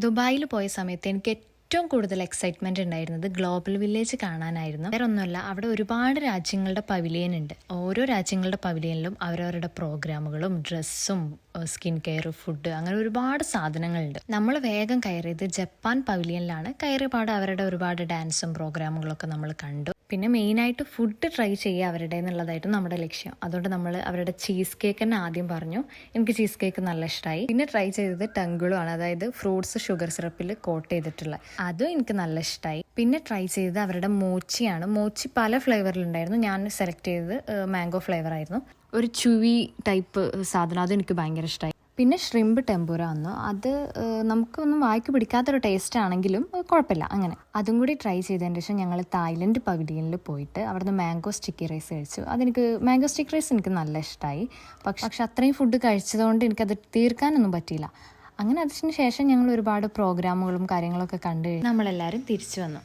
ദുബായിൽ പോയ സമയത്ത് എനിക്ക് ഏറ്റവും കൂടുതൽ എക്സൈറ്റ്മെന്റ് ഉണ്ടായിരുന്നത് ഗ്ലോബൽ വില്ലേജ് കാണാനായിരുന്നു. വേറെ ഒന്നുമല്ല, അവിടെ ഒരുപാട് രാജ്യങ്ങളുടെ പവിലിയൻ ഉണ്ട്. ഓരോ രാജ്യങ്ങളുടെ പവിലിയനിലും അവരവരുടെ പ്രോഗ്രാമുകളും ഡ്രസ്സും സ്കിൻ കെയർ, ഫുഡ്, അങ്ങനെ ഒരുപാട് സാധനങ്ങളുണ്ട്. നമ്മൾ വേഗം കയറിയത് ജപ്പാൻ പവിലിയനിലാണ്. കയറിയപാട് അവരുടെ ഒരുപാട് ഡാൻസും പ്രോഗ്രാമുകളൊക്കെ നമ്മൾ കണ്ടു. പിന്നെ മെയിനായിട്ട് ഫുഡ് ട്രൈ ചെയ്യുക അവരുടെ എന്നുള്ളതായിട്ട് നമ്മുടെ ലക്ഷ്യം. അതുകൊണ്ട് നമ്മൾ അവരുടെ ചീസ് കേക്ക് തന്നെ ആദ്യം പറഞ്ഞു. എനിക്ക് ചീസ് കേക്ക് നല്ല ഇഷ്ടമായി. പിന്നെ ട്രൈ ചെയ്തത് ടങ്കുളു ആണ്, അതായത് ഫ്രൂട്ട്സ് ഷുഗർ സിറപ്പിൽ കോട്ട് ചെയ്തിട്ടുള്ള, അതും എനിക്ക് നല്ല ഇഷ്ടമായി. പിന്നെ ട്രൈ ചെയ്തത് അവരുടെ മോച്ചിയാണ്. മോച്ചി പല ഫ്ലേവറിലുണ്ടായിരുന്നു. ഞാൻ സെലക്ട് ചെയ്തത് മാംഗോ ഫ്ലേവർ ആയിരുന്നു. ഒരു ചുവി ടൈപ്പ് സാധനം, അതും എനിക്ക് ഭയങ്കര ഇഷ്ടമായി. പിന്നെ ഷ്രിമ്പ് ടെമ്പൂര വന്നു. അത് നമുക്കൊന്നും വായിക്ക് പിടിക്കാത്തൊരു ടേസ്റ്റ് ആണെങ്കിലും കുഴപ്പമില്ല. അങ്ങനെ അതും കൂടി ട്രൈ ചെയ്തതിന് ശേഷം ഞങ്ങൾ തായ്ലൻഡ് പവിലിയനിൽ പോയിട്ട് അവിടുന്ന് മാംഗോ സ്റ്റിക്കി റൈസ് കഴിച്ചു. മാംഗോ സ്റ്റിക്കി റൈസ് എനിക്ക് നല്ല ഇഷ്ടമായി. പക്ഷെ അത്രയും ഫുഡ് കഴിച്ചതുകൊണ്ട് എനിക്കത് തീർക്കാനൊന്നും പറ്റിയില്ല. അങ്ങനെ അതിന് ശേഷം ഞങ്ങൾ ഒരുപാട് പ്രോഗ്രാമുകളും കാര്യങ്ങളൊക്കെ കണ്ടു നമ്മളെല്ലാവരും തിരിച്ചു വന്നു.